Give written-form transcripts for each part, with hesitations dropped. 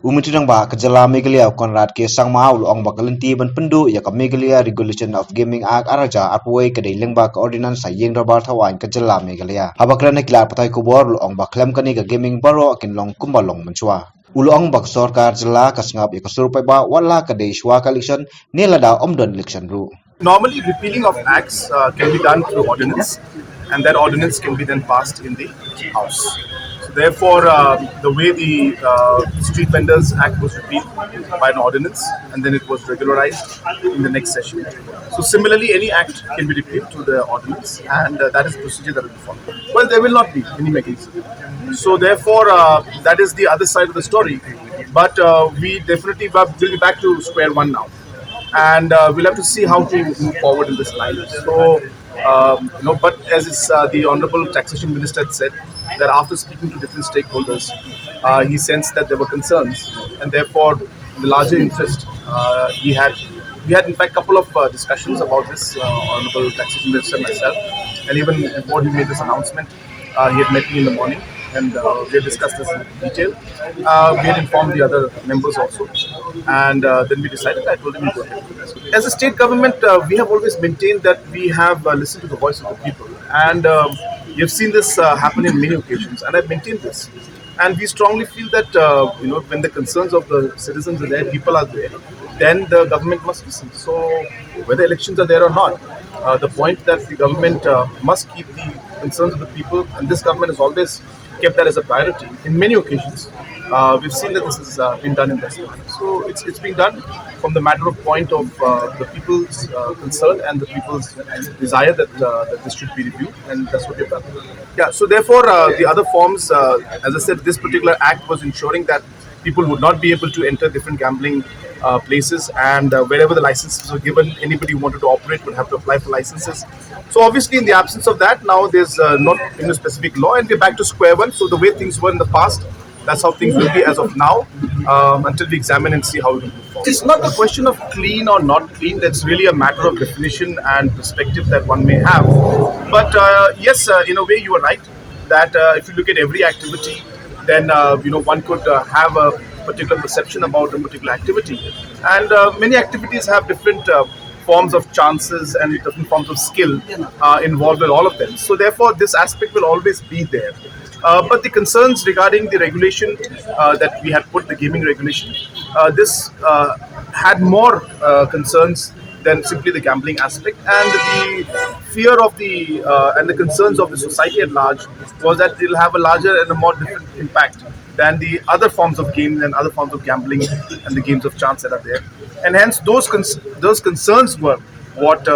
Umitinang ba kajala Meghalaya Conrad ke sang maul ong bakalanti ban pendu ya ka Meghalaya Regulation of Gaming Act araja apway kadai lengba ka ordinance sa yeng rabar thawan kajala Meghalaya. Habakran kila patai kubor ong baklam kani ka gaming baro kinlong kumbalong menchua. Ulong bak sarkar jala kasngap ya kasurpai ba wala kadai shwa election nelada omdon election ru. Normally, repealing of acts can be done through ordinance, and that ordinance can be then passed in the House. So therefore, the way the Street Vendors Act was repealed by an ordinance, and then it was regularized in the next session. So similarly, any act can be repealed through the ordinance, and that is the procedure that will be followed. Well, there will not be any mechanism. So therefore, that is the other side of the story. But we definitely will be back to square one now. And we'll have to see how to move forward in this line. So, but as the Honorable Taxation Minister had said, that after speaking to different stakeholders, he sensed that there were concerns, and therefore the larger interest we had in fact a couple of discussions about this, Honorable Taxation Minister and myself, and even before he made this announcement, he had met me in the morning, and we had discussed this in detail. We had informed the other members also, and then we decided. I told him to go ahead. As a state government, we have always maintained that we have listened to the voice of the people, and we have seen this happen in many occasions, and I've maintained this. And we strongly feel that when the concerns of the citizens are there, people are there, then the government must listen. So whether elections are there or not, the point that the government must keep the concerns of the people, and this government has always kept that as a priority. In many occasions, we've seen that this has been done in this way. So it's been done from the matter of point of the people's concern and the people's desire that this should be reviewed, and that's what we've done. Yeah. So therefore, the other forms, as I said, this particular act was ensuring that people would not be able to enter different gambling places, and wherever the licenses were given, anybody who wanted to operate would have to apply for licenses. So obviously, in the absence of that, now there's not a specific law, and we're back to square one. So the way things were in the past, that's how things will be as of now, until we examine and see how we will move forward. It's not a question of clean or not clean. That's really a matter of definition and perspective that one may have. But yes, in a way, you are right that if you look at every activity, then one could have a particular perception about a particular activity, and many activities have different forms of chances and different forms of skill involved in all of them. So therefore, this aspect will always be there. But the concerns regarding the regulation that we had put, the gaming regulation, this had more concerns than simply the gambling aspect, and the fear of the and the concerns of the society at large was that it will have a larger and a more different impact than the other forms of games and other forms of gambling and the games of chance that are there. And hence those concerns were what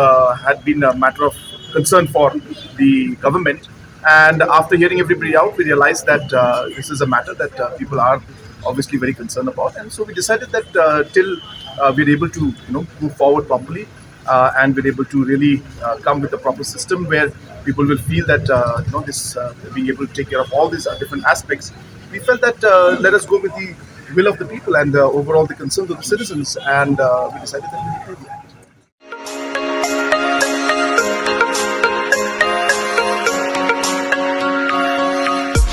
had been a matter of concern for the government. And after hearing everybody out, we realized that this is a matter that people are obviously very concerned about, and so we decided that till we're able to move forward properly, and we're able to really come with a proper system where people will feel that this being able to take care of all these different aspects, we felt that let us go with the will of the people and overall the concerns of the citizens, and we decided that we would do that.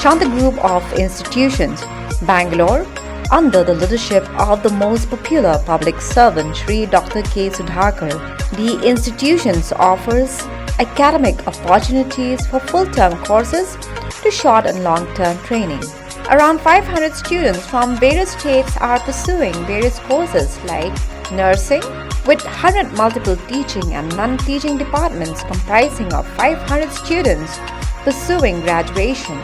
Shanta Group of Institutions, Bangalore, under the leadership of the most popular public servant Shri Dr. K. Sudhakar, the institutions offers academic opportunities for full-term courses to short and long-term training. Around 500 students from various states are pursuing various courses like nursing, with 100 multiple teaching and non-teaching departments comprising of 500 students pursuing graduation,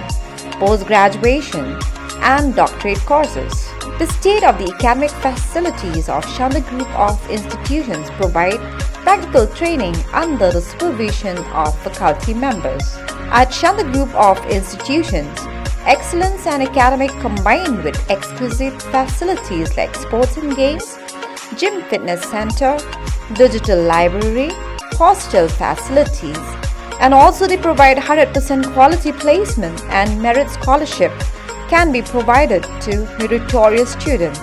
post-graduation, and doctorate courses. The state-of-the academic facilities of Shanta Group of Institutions provide practical training under the supervision of faculty members. At Shanta Group of Institutions, excellence and academic combined with exquisite facilities like sports and games, gym fitness center, digital library, hostel facilities, and also they provide 100% quality placement and merit scholarship can be provided to meritorious students.